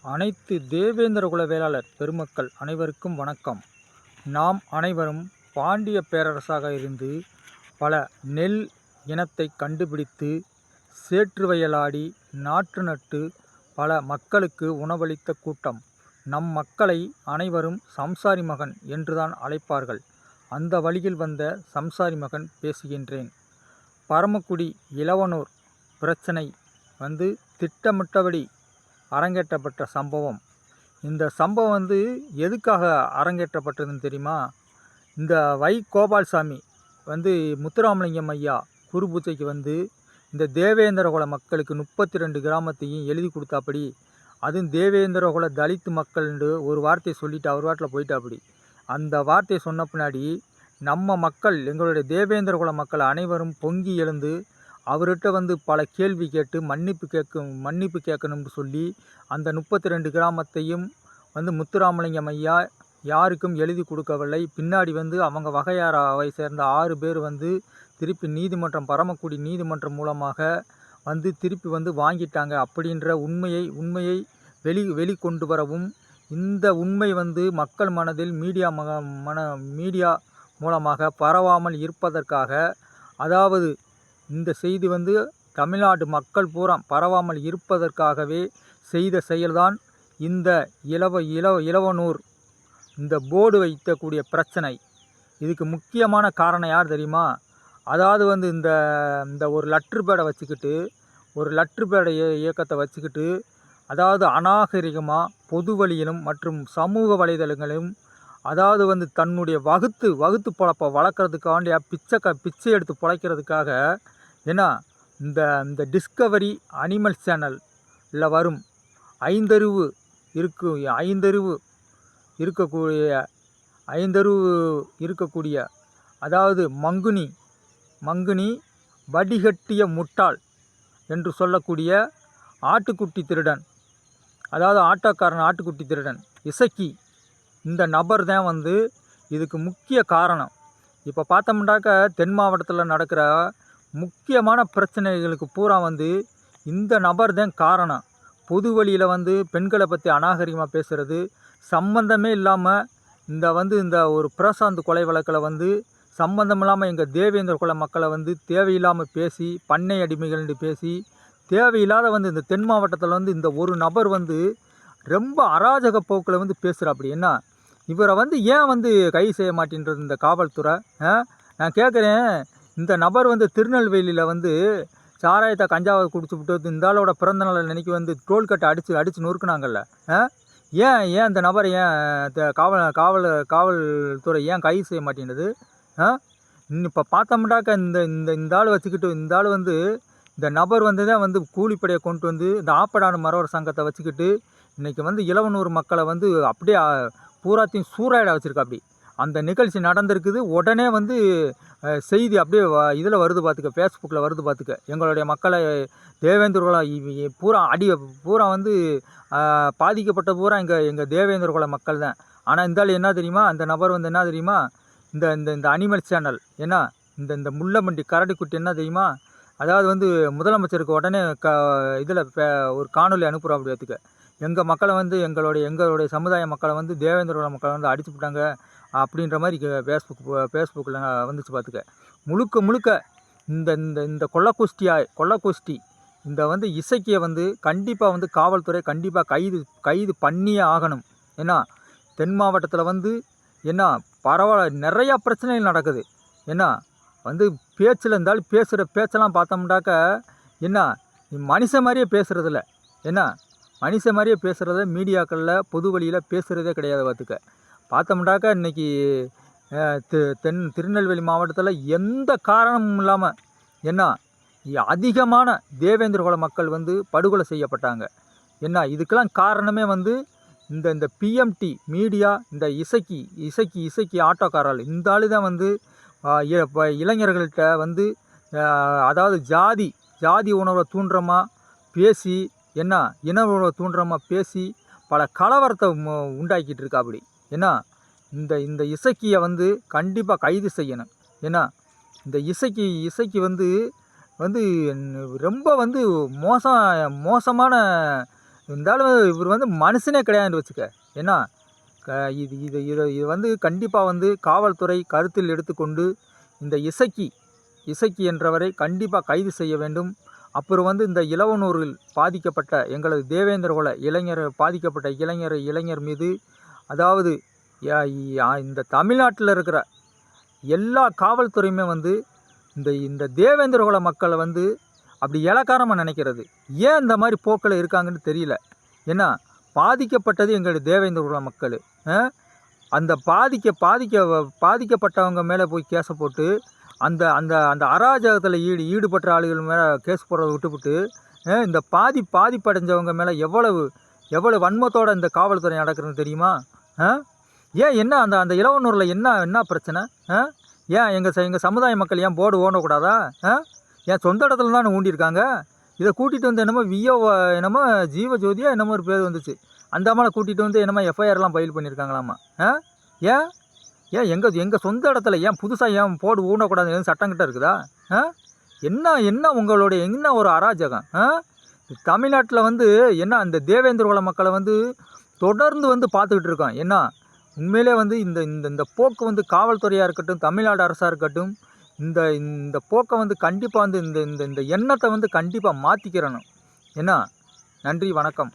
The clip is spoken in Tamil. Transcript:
அனைத்து தேவேந்திரகுல வேளாளர் பெருமக்கள் அனைவருக்கும் வணக்கம். நாம் அனைவரும் பாண்டிய பேரரசாக இருந்து பல நெல் இனத்தை கண்டுபிடித்து சேற்று வயலாடி நாற்று நட்டு பல மக்களுக்கு உணவளித்த கூட்டம். நம் மக்களை அனைவரும் சம்சாரி மகன் என்றுதான் அழைப்பார்கள். அந்த வழியில் வந்த சம்சாரி மகன் பேசுகின்றேன். பரமக்குடி இளவனூர் பிரச்சனை திட்டமிட்டபடி அரங்கேற்றப்பட்ட சம்பவம். இந்த சம்பவம் எதுக்காக அரங்கேற்றப்பட்டதுன்னு தெரியுமா? இந்த வை கோபால்சாமி முத்துராமலிங்கம் ஐயா குரு பூஜைக்கு இந்த தேவேந்திரகுல மக்களுக்கு 32 கிராமத்தையும் எழுதி கொடுத்தாப்படி. அதுவும் தேவேந்திரகுல தலித்து மக்கள்னு ஒரு வார்த்தையை சொல்லிட்டு அவர் வாட்டில் போயிட்டாப்படி. அந்த வார்த்தையை சொன்ன பின்னாடி நம்ம மக்கள், எங்களுடைய தேவேந்திரகுல மக்கள் அனைவரும் பொங்கி எழுந்து அவர்கிட்ட பல கேள்வி கேட்டு மன்னிப்பு கேட்கணும்னு சொல்லி அந்த 32 கிராமத்தையும் முத்துராமலிங்கம் ஐயா யாருக்கும் எழுதி கொடுக்கவில்லை. பின்னாடி அவங்க வகையாராவை சேர்ந்த 6 பேர் திருப்பி நீதிமன்றம், பரமக்குடி நீதிமன்றம் மூலமாக திருப்பி வாங்கிட்டாங்க. அப்படின்ற உண்மையை வெளிக்கொண்டு வரவும், இந்த உண்மை மக்கள் மனதில் மீடியா மூலமாக பரவாமல் இருப்பதற்காக, அதாவது இந்த செய்தி தமிழ்நாடு மக்கள் பூரா பரவாமல் இருப்பதற்காகவே செய்த செயல்தான் இந்த இளவனூர் இந்த போர்டு வைக்கக்கூடிய பிரச்சனை. இதுக்கு முக்கியமான காரணம் யார் தெரியுமா? அதாவது இந்த ஒரு லெட்ரு பேடை வச்சுக்கிட்டு, ஒரு லெட்ரு பேடை இயக்கத்தை வச்சுக்கிட்டு, அதாவது அநாகரிகமாக பொது வழியிலும் மற்றும் சமூக வலைதளங்களிலும், அதாவது தன்னுடைய வகுத்து பொழப்பை வளர்க்குறதுக்காண்டியா பிச்சை எடுத்து பிழைக்கிறதுக்காக ஏன்னா இந்த டிஸ்கவரி அனிமல் சேனலில் வரும் ஐந்தறிவு இருக்கக்கூடிய அதாவது மங்குனி வடிகட்டிய முட்டாள் என்று சொல்லக்கூடிய ஆட்டுக்குட்டி திருடன், அதாவது ஆட்டோக்காரன் ஆட்டுக்குட்டி திருடன் இசக்கி, இந்த நபர் தான் இதுக்கு முக்கிய காரணம். இப்போ பார்த்தோம்னாக்க தென் மாவட்டத்தில் நடக்கிற முக்கியமான பிரச்சனைகளுக்கு பூரா இந்த நபர் தான் காரணம். பொது வழியில் பெண்களை பற்றி அநாகரிகமாக பேசுகிறது, சம்பந்தமே இல்லாமல் இந்த ஒரு பிரசாந்த் கொலை வழக்கில் சம்பந்தம் இல்லாமல் எங்கள் தேவேந்திர குல மக்களை தேவையில்லாமல் பேசி, பண்ணை அடிமைகள்னு பேசி, தேவையில்லாத இந்த தென் மாவட்டத்தில் இந்த ஒரு நபர் ரொம்ப அராஜக போக்கில் பேசுகிறாப்படி. என்ன இவரை ஏன் கைது செய்ய மாட்டேன்றது இந்த காவல்துறை? நான் கேட்குறேன், இந்த நபர் திருநெல்வேலியில் சாராயத்தை கஞ்சாவை குடிச்சுவிட்டு இந்த ஆளோட பிறந்தநாளை நினைக்கி டோல்கட்டை அடித்து நொறுக்குனாங்கல்ல. ஏன் இந்த நபரை காவல்துறை ஏன் கைது செய்ய மாட்டேங்குது? இப்போ பார்த்தோம்னாக்க இந்த ஆள் வச்சுக்கிட்டு, இந்த ஆள் இந்த நபர் தான் கூலிப்படையை கொண்டு இந்த ஆப்படான மரவர் சங்கத்தை வச்சுக்கிட்டு இன்றைக்கி இளவனூர் மக்களை அப்படியே பூராத்தையும் சூறாயிட வச்சுருக்கா. அப்படி அந்த நிகழ்ச்சி நடந்திருக்குது. உடனே செய்தி அப்படியே இதில் வருது பார்த்துக்க, ஃபேஸ்புக்கில் வருது பார்த்துக்க. எங்களுடைய மக்களை தேவேந்திரகுல பூரா பாதிக்கப்பட்ட பூரா எங்கள் தேவேந்திரகுல மக்கள் தான். ஆனால் இந்த ஆள் என்ன தெரியுமா? அந்த நபர் என்ன தெரியுமா? இந்த அனிமல் சேனல் என்ன, இந்த முள்ளமண்டி கரடிக்குட்டி என்ன தெரியுமா? அதாவது முதலமைச்சருக்கு உடனே இதில் ஒரு காணொலி அனுப்புகிறோம். அப்படி பார்த்துக்க, எங்கள் மக்களை எங்களுடைய சமுதாய மக்களை தேவேந்திரகுல மக்களை அடிச்சு விட்டாங்க அப்படின்ற மாதிரி ஃபேஸ்புக்கில் வந்துச்சு பார்த்துக்க. முழுக்க இந்த கொள்ளக்கோஷ்டி இந்த இசைக்கியை கண்டிப்பாக காவல்துறை கண்டிப்பாக கைது பண்ணியே ஆகணும். ஏன்னா தென் மாவட்டத்தில் என்ன பரவாயில்ல, நிறையா பிரச்சனைகள் நடக்குது. ஏன்னா பேச்சில் இருந்தாலும் பேசுகிற பேச்செல்லாம் பார்த்தோம்னாக்க என்ன மனுஷன் மாதிரியே பேசுகிறதில்ல. என்ன மனுஷன் மாதிரியே பேசுகிறத மீடியாக்களில் பொது வழியில் பேசுகிறதே கிடையாது பார்த்துக்க. பார்த்தோம்னாக்க இன்றைக்கி திருநெல்வேலி மாவட்டத்தில் எந்த காரணமும் இல்லாமல் என்ன அதிகமான தேவேந்திரகுல மக்கள் படுகொலை செய்யப்பட்டாங்க. என்ன இதுக்கெல்லாம் காரணமே இந்த பிஎம்டி மீடியா, இந்த இசக்கி ஆட்டோக்காரர்கள், இந்த ஆளு தான் இளைஞர்கள்ட்ட அதாவது ஜாதி உணர்வை தூண்டுறமாக பேசி, என்ன இன உணர்வை தூண்டுறமாக பேசி பல கலவரத்தை உண்டாக்கிட்டு இருக்கா. அப்படி ஏன்னா இந்த இசக்கியை கண்டிப்பாக கைது செய்யணும். ஏன்னா இந்த இசைக்கு ரொம்ப மோசமான இருந்தாலும் இவர் வந்து மனுஷனே கிடையாதுன்னு வச்சுக்க. ஏன்னா இது இது இது இது வந்து கண்டிப்பாக வந்து காவல்துறை கருத்தில் எடுத்துக்கொண்டு இந்த இசக்கி என்றவரை கண்டிப்பாக கைது செய்ய வேண்டும். அப்புறம் வந்து இந்த இளவனூரில் பாதிக்கப்பட்ட எங்களது தேவேந்திரகுல பாதிக்கப்பட்ட இளைஞர் மீது, அதாவது இந்த தமிழ்நாட்டில் இருக்கிற எல்லா காவல்துறையுமே வந்து இந்த தேவேந்திரகுல மக்களை வந்து அப்படி இளக்காரமாக நினைக்கிறது. ஏன் இந்த மாதிரி போக்கில் இருக்காங்கன்னு தெரியல. ஏன்னா பாதிக்கப்பட்டது எங்களுடைய தேவேந்திரகுல மக்கள். அந்த பாதிக்கப்பட்டவங்க மேலே போய் கேஸை போட்டு அந்த அந்த அந்த அராஜகத்தில் ஈடுபட்ட ஆளுகள் மேலே கேஸ் போடுறத விட்டுவிட்டு இந்த பாதிப்படைஞ்சவங்க மேலே எவ்வளவு வன்மத்தோடு இந்த காவல்துறை நடக்கிறதுன்னு தெரியுமா? ஏன் என்ன அந்த அந்த இளவனூரில் என்ன பிரச்சனை? ஏன் எங்கள் சமுதாய மக்கள் ஏன் போர்டு ஓடக்கூடாதா? ஏன் சொந்த இடத்துல தானே ஊண்டியிருக்காங்க. இதை கூட்டிகிட்டு வந்து என்னமோ என்னமோ ஜீவஜோதியா என்னமோ ஒரு பேர் வந்துச்சு. அந்த அம்மாவை கூட்டிகிட்டு வந்து என்னமோ எஃப்ஐஆர்லாம் ஃபைல் பண்ணியிருக்காங்களாமா. ஏன் எங்கள் சொந்த இடத்துல ஏன் புதுசாக ஏன் போர்டு ஊண்டக்கூடாது? எதுவும் சட்டங்கிட்ட இருக்குதா? என்ன உங்களுடைய என்ன ஒரு அராஜகம்? தமிழ்நாட்டில் வந்து என்ன அந்த தேவேந்திரகுல மக்களை வந்து தொடர்ந்து வந்து பார்த்துக்கிட்டு இருக்கோம். என்ன உண்மையிலே வந்து இந்த இந்த போக்கு வந்து காவல்துறையாக இருக்கட்டும், தமிழ்நாடு அரசாக இருக்கட்டும், இந்த இந்த போக்கை வந்து கண்டிப்பாக வந்து இந்த இந்த இந்த எண்ணத்தை வந்து கண்டிப்பாக மாற்றிக்கிறணும். என்ன? நன்றி, வணக்கம்.